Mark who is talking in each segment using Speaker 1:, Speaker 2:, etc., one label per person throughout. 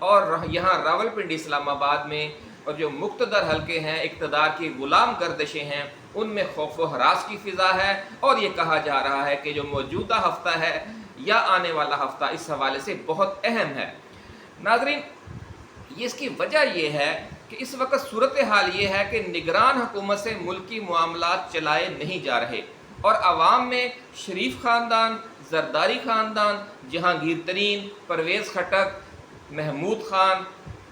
Speaker 1: اور یہاں راولپنڈی اسلام آباد میں اور جو مقتدر حلقے ہیں، اقتدار کی غلام گردشیں ہیں، ان میں خوف و ہراس کی فضا ہے، اور یہ کہا جا رہا ہے کہ جو موجودہ ہفتہ ہے یا آنے والا ہفتہ اس حوالے سے بہت اہم ہے۔ ناظرین، اس کی وجہ یہ ہے کہ اس وقت صورتحال یہ ہے کہ نگران حکومت سے ملکی معاملات چلائے نہیں جا رہے، اور عوام میں شریف خاندان، زرداری خاندان، جہانگیر ترین، پرویز خٹک، محمود خان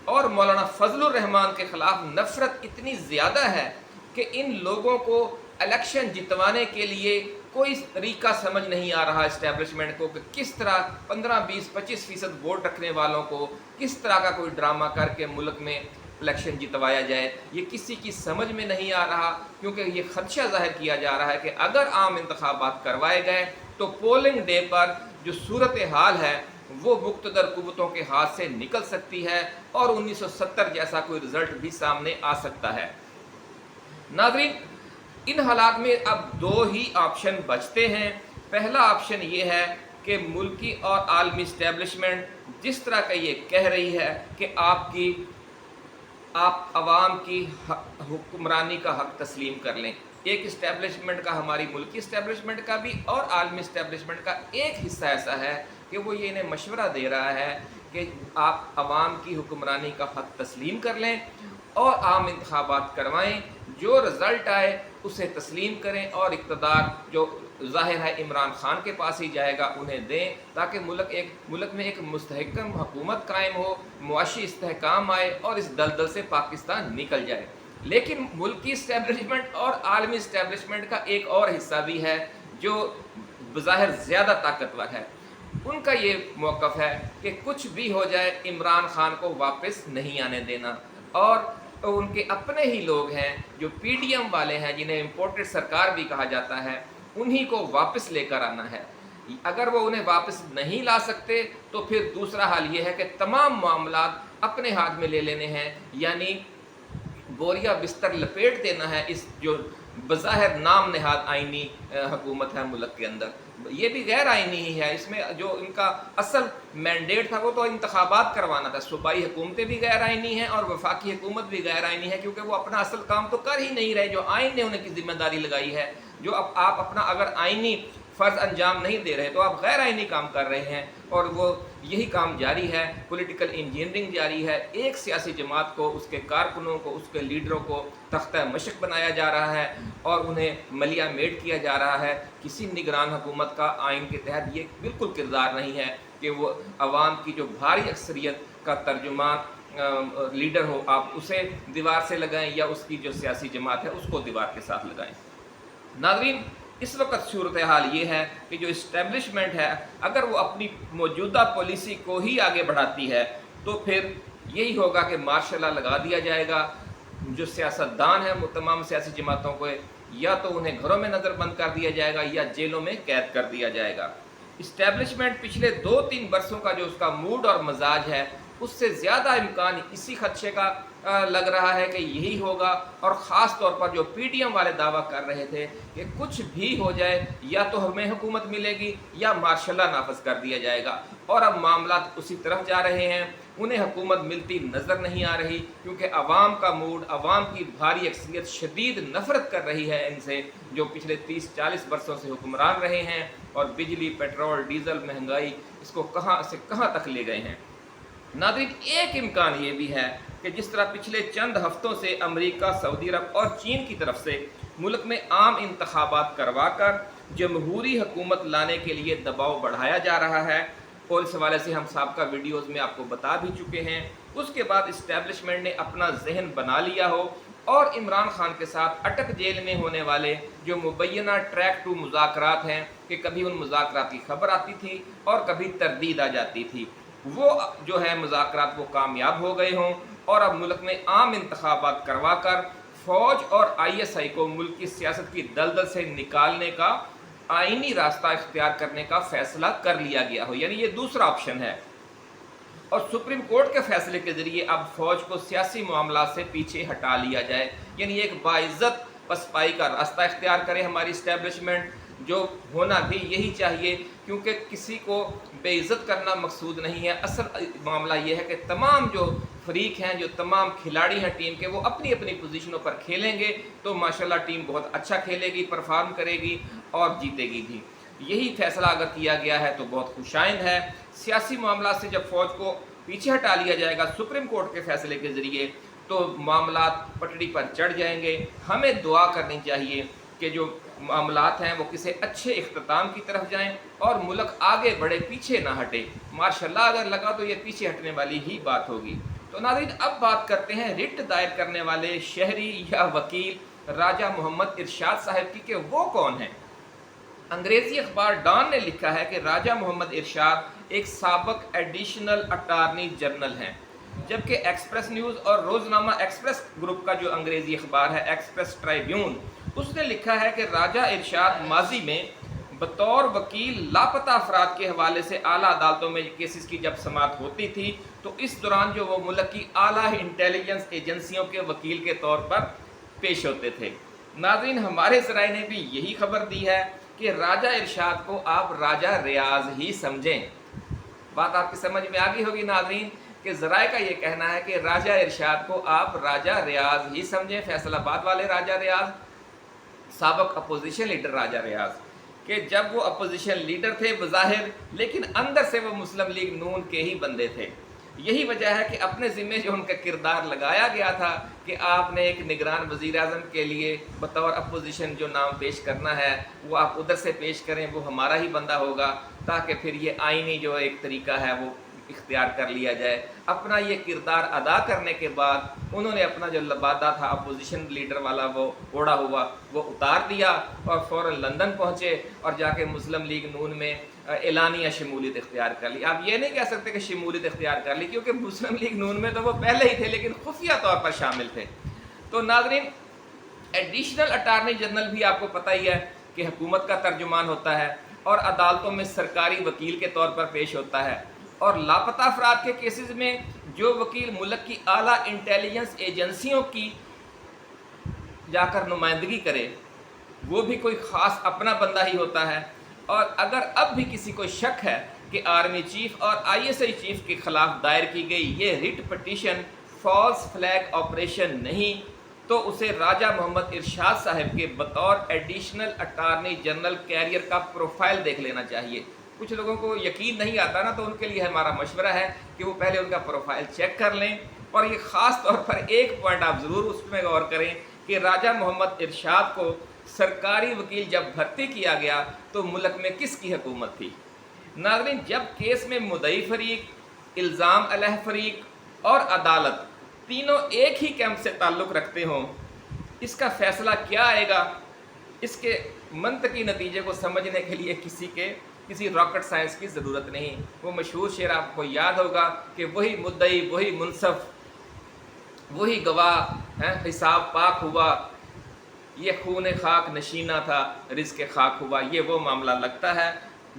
Speaker 1: اور مولانا فضل الرحمان کے خلاف نفرت اتنی زیادہ ہے کہ ان لوگوں کو الیکشن جتوانے کے لیے کوئی طریقہ سمجھ نہیں آ رہا اسٹیبلشمنٹ کو کہ کس طرح 15، 20، 25% ووٹ رکھنے والوں کو کس طرح کا کوئی ڈرامہ کر کے ملک میں الیکشن جتوایا جائے۔ یہ کسی کی سمجھ میں نہیں آ رہا، کیونکہ یہ خدشہ ظاہر کیا جا رہا ہے کہ اگر عام انتخابات کروائے گئے تو پولنگ ڈے پر جو صورتحال ہے وہ مقتدر قوتوں کے ہاتھ سے نکل سکتی ہے، اور 1970 جیسا کوئی رزلٹ بھی سامنے آ سکتا ہے۔ ناظرین، ان حالات میں اب دو ہی آپشن بچتے ہیں۔ پہلا آپشن یہ ہے کہ ملکی اور عالمی اسٹیبلشمنٹ جس طرح کا یہ کہہ رہی ہے کہ آپ عوام کی حکمرانی کا حق تسلیم کر لیں۔ ایک اسٹیبلشمنٹ کا، ہماری ملکی اسٹیبلشمنٹ کا بھی اور عالمی اسٹیبلشمنٹ کا ایک حصہ ایسا ہے کہ وہ یہ انہیں مشورہ دے رہا ہے کہ آپ عوام کی حکمرانی کا حق تسلیم کر لیں اور عام انتخابات کروائیں، جو رزلٹ آئے اسے تسلیم کریں، اور اقتدار جو ظاہر ہے عمران خان کے پاس ہی جائے گا انہیں دیں، تاکہ ملک میں ایک مستحکم حکومت قائم ہو، معاشی استحکام آئے اور اس دلدل سے پاکستان نکل جائے۔ لیکن ملکی اسٹیبلشمنٹ اور عالمی اسٹیبلشمنٹ کا ایک اور حصہ بھی ہے جو بظاہر زیادہ طاقتور ہے۔ ان کا یہ موقف ہے کہ کچھ بھی ہو جائے عمران خان کو واپس نہیں آنے دینا، اور ان کے اپنے ہی لوگ ہیں جو پی ڈی ایم والے ہیں، جنہیں امپورٹڈ سرکار بھی کہا جاتا ہے، انہی کو واپس لے کر آنا ہے۔ اگر وہ انہیں واپس نہیں لا سکتے تو پھر دوسرا حال یہ ہے کہ تمام معاملات اپنے ہاتھ میں لے لینے ہیں، یعنی بوریا بستر لپیٹ دینا ہے اس جو بظاہر نام نہاد آئینی حکومت ہے ملک کے اندر۔ یہ بھی غیر آئینی ہی ہے، اس میں جو ان کا اصل مینڈیٹ تھا وہ تو انتخابات کروانا تھا۔ صوبائی حکومتیں بھی غیر آئینی ہیں اور وفاقی حکومت بھی غیر آئینی ہے، کیونکہ وہ اپنا اصل کام تو کر ہی نہیں رہے جو آئین نے انہیں کی ذمہ داری لگائی ہے۔ جو اب آپ اپنا اگر آئینی فرض انجام نہیں دے رہے تو آپ غیر آئینی کام کر رہے ہیں، اور وہ یہی کام جاری ہے، پولیٹیکل انجینئرنگ جاری ہے۔ ایک سیاسی جماعت کو، اس کے کارکنوں کو، اس کے لیڈروں کو تختہ مشق بنایا جا رہا ہے اور انہیں ملیا میٹ کیا جا رہا ہے۔ کسی نگران حکومت کا آئین کے تحت یہ بالکل کردار نہیں ہے کہ وہ عوام کی جو بھاری اکثریت کا ترجمان لیڈر ہو، آپ اسے دیوار سے لگائیں یا اس کی جو سیاسی جماعت ہے اس کو دیوار کے ساتھ لگائیں۔ ناظرین، اس وقت صورتحال یہ ہے کہ جو اسٹیبلشمنٹ ہے اگر وہ اپنی موجودہ پالیسی کو ہی آگے بڑھاتی ہے تو پھر یہی ہوگا کہ مارشل لا لگا دیا جائے گا۔ جو سیاستدان ہیں تمام سیاسی جماعتوں کو یا تو انہیں گھروں میں نظر بند کر دیا جائے گا یا جیلوں میں قید کر دیا جائے گا۔ اسٹیبلشمنٹ پچھلے 2-3 برسوں کا جو اس کا موڈ اور مزاج ہے اس سے زیادہ امکان اسی خدشے کا لگ رہا ہے کہ یہی ہوگا، اور خاص طور پر جو پی ڈی ایم والے دعویٰ کر رہے تھے کہ کچھ بھی ہو جائے یا تو ہمیں حکومت ملے گی یا مارشل لا نافذ کر دیا جائے گا، اور اب معاملات اسی طرف جا رہے ہیں۔ انہیں حکومت ملتی نظر نہیں آ رہی، کیونکہ عوام کا موڈ، عوام کی بھاری اکثریت شدید نفرت کر رہی ہے ان سے جو پچھلے 30-40 برسوں سے حکمران رہے ہیں، اور بجلی، پیٹرول، ڈیزل، مہنگائی اس کو کہاں سے کہاں تک لے گئے ہیں۔ ناظرین، ایک امکان یہ بھی ہے کہ جس طرح پچھلے چند ہفتوں سے امریکہ، سعودی عرب اور چین کی طرف سے ملک میں عام انتخابات کروا کر جمہوری حکومت لانے کے لیے دباؤ بڑھایا جا رہا ہے، اور اس حوالے سے ہم سابقہ ویڈیوز میں آپ کو بتا بھی چکے ہیں، اس کے بعد اسٹیبلشمنٹ نے اپنا ذہن بنا لیا ہو اور عمران خان کے ساتھ اٹک جیل میں ہونے والے جو مبینہ ٹریک ٹو مذاکرات ہیں کہ کبھی ان مذاکرات کی خبر آتی تھی اور کبھی تردید آ جاتی تھی، وہ جو ہے مذاکرات وہ کامیاب ہو گئے ہوں، اور اب ملک میں عام انتخابات کروا کر فوج اور آئی ایس آئی کو ملک کی سیاست کی دلدل سے نکالنے کا آئینی راستہ اختیار کرنے کا فیصلہ کر لیا گیا ہو، یعنی یہ دوسرا آپشن ہے۔ اور سپریم کورٹ کے فیصلے کے ذریعے اب فوج کو سیاسی معاملات سے پیچھے ہٹا لیا جائے، یعنی ایک باعزت پسپائی کا راستہ اختیار کرے ہماری اسٹیبلشمنٹ، جو ہونا بھی یہی چاہیے، کیونکہ کسی کو بے عزت کرنا مقصود نہیں ہے۔ اصل معاملہ یہ ہے کہ تمام جو فریق ہیں، جو تمام کھلاڑی ہیں ٹیم کے، وہ اپنی اپنی پوزیشنوں پر کھیلیں گے تو ماشاءاللہ ٹیم بہت اچھا کھیلے گی، پرفارم کرے گی اور جیتے گی بھی۔ یہی فیصلہ اگر کیا گیا ہے تو بہت خوشائند ہے۔ سیاسی معاملات سے جب فوج کو پیچھے ہٹا لیا جائے گا سپریم کورٹ کے فیصلے کے ذریعے تو معاملات پٹڑی پر چڑھ جائیں گے۔ ہمیں دعا کرنی چاہیے کہ جو معاملات ہیں وہ کسی اچھے اختتام کی طرف جائیں اور ملک آگے بڑھے، پیچھے نہ ہٹے۔ ماشاءاللہ اگر لگا تو یہ پیچھے ہٹنے والی ہی بات ہوگی۔ تو ناظرین اب بات کرتے ہیں رٹ دائر کرنے والے شہری یا وکیل راجہ محمد ارشاد صاحب کی کہ وہ کون ہیں۔ انگریزی اخبار ڈان نے لکھا ہے کہ راجہ محمد ارشاد ایک سابق ایڈیشنل اٹارنی جنرل ہیں، جبکہ ایکسپریس نیوز اور روزنامہ ایکسپریس گروپ کا جو انگریزی اخبار ہے ایکسپریس ٹرائیبیون، اس نے لکھا ہے کہ راجہ ارشاد ماضی میں بطور وکیل لاپتہ افراد کے حوالے سے اعلیٰ عدالتوں میں کیسز کی جب سماعت ہوتی تھی تو اس دوران جو وہ ملک کی اعلیٰ انٹیلیجنس ایجنسیوں کے وکیل کے طور پر پیش ہوتے تھے۔ ناظرین ہمارے ذرائع نے بھی یہی خبر دی ہے کہ راجہ ارشاد کو آپ راجہ ریاض ہی سمجھیں۔ بات آپ کی سمجھ میں آ گئی ہوگی ناظرین کہ ذرائع کا یہ کہنا ہے کہ راجہ ارشاد کو آپ راجہ ریاض ہی سمجھیں، فیصل آباد والے راجہ ریاض، سابق اپوزیشن لیڈر راجہ ریاض، کہ جب وہ اپوزیشن لیڈر تھے بظاہر لیکن اندر سے وہ مسلم لیگ نون کے ہی بندے تھے۔ یہی وجہ ہے کہ اپنے ذمے جو ان کا کردار لگایا گیا تھا کہ آپ نے ایک نگران وزیر اعظم کے لیے بطور اپوزیشن جو نام پیش کرنا ہے وہ آپ ادھر سے پیش کریں، وہ ہمارا ہی بندہ ہوگا، تاکہ پھر یہ آئینی جو ایک طریقہ ہے وہ اختیار کر لیا جائے۔ اپنا یہ کردار ادا کرنے کے بعد انہوں نے اپنا جو لبادہ تھا اپوزیشن لیڈر والا وہ اوڑھا ہوا وہ اتار دیا اور فوراً لندن پہنچے اور جا کے مسلم لیگ نون میں اعلانیہ شمولیت اختیار کر لی۔ آپ یہ نہیں کہہ سکتے کہ شمولیت اختیار کر لی، کیونکہ مسلم لیگ نون میں تو وہ پہلے ہی تھے لیکن خفیہ طور پر شامل تھے۔ تو ناظرین ایڈیشنل اٹارنی جنرل بھی آپ کو پتہ ہی ہے کہ حکومت کا ترجمان ہوتا ہے اور عدالتوں میں سرکاری وکیل کے طور پر پیش ہوتا ہے، اور لاپتہ افراد کے کیسز میں جو وکیل ملک کی اعلیٰ انٹیلیجنس ایجنسیوں کی جا کر نمائندگی کرے وہ بھی کوئی خاص اپنا بندہ ہی ہوتا ہے۔ اور اگر اب بھی کسی کو شک ہے کہ آرمی چیف اور ISI چیف کے خلاف دائر کی گئی یہ writ petition false flag operation نہیں تو اسے راجہ محمد ارشاد صاحب کے بطور ایڈیشنل اٹارنی جنرل کیریئر کا پروفائل دیکھ لینا چاہیے۔ کچھ لوگوں کو یقین نہیں آتا نا، تو ان کے لیے ہمارا مشورہ ہے کہ وہ پہلے ان کا پروفائل چیک کر لیں، اور یہ خاص طور پر ایک پوائنٹ آپ ضرور اس میں غور کریں کہ راجہ محمد ارشاد کو سرکاری وکیل جب بھرتی کیا گیا تو ملک میں کس کی حکومت تھی؟ ناظرین جب کیس میں مدعی فریق، الزام علیہ فریق اور عدالت تینوں ایک ہی کیمپ سے تعلق رکھتے ہوں، اس کا فیصلہ کیا آئے گا؟ اس کے منطقی نتیجے کو سمجھنے کے لیے کسی راکٹ سائنس کی ضرورت نہیں۔ وہ مشہور شعر آپ کو یاد ہوگا کہ وہی مدعی، وہی منصف، وہی گواہ، حساب پاک ہوا، یہ خون خاک نشینہ تھا، رزق خاک ہوا۔ یہ وہ معاملہ لگتا ہے۔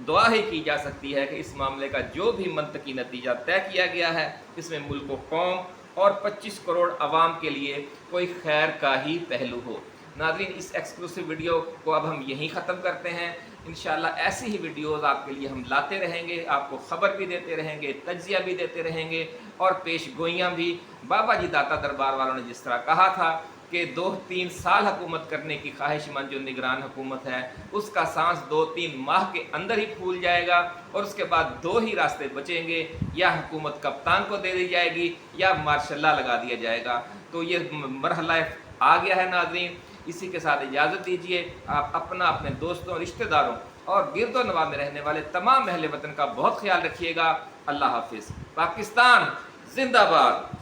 Speaker 1: دعا ہی کی جا سکتی ہے کہ اس معاملے کا جو بھی منطقی نتیجہ طے کیا گیا ہے اس میں ملک و قوم اور 25 کروڑ عوام کے لیے کوئی خیر کا ہی پہلو ہو۔ ناظرین اس ایکسکلوسیو ویڈیو کو اب ہم یہیں ختم کرتے ہیں۔ انشاءاللہ ایسی ہی ویڈیوز آپ کے لیے ہم لاتے رہیں گے، آپ کو خبر بھی دیتے رہیں گے، تجزیہ بھی دیتے رہیں گے اور پیش گوئیاں بھی۔ بابا جی داتا دربار والوں نے جس طرح کہا تھا کہ 2-3 سال حکومت کرنے کی خواہش مند جو نگران حکومت ہے اس کا سانس 2-3 ماہ کے اندر ہی پھول جائے گا، اور اس کے بعد 2 ہی راستے بچیں گے، یا حکومت کپتان کو دے دی جائے گی یا مارشل لا لگا دیا جائے گا۔ تو یہ مرحلہ آ گیا ہے ناظرین۔ اسی کے ساتھ اجازت دیجیے، آپ اپنے دوستوں، رشتہ داروں اور گرد و نواح میں رہنے والے تمام اہل وطن کا بہت خیال رکھیے گا۔ اللہ حافظ۔ پاکستان زندہ باد۔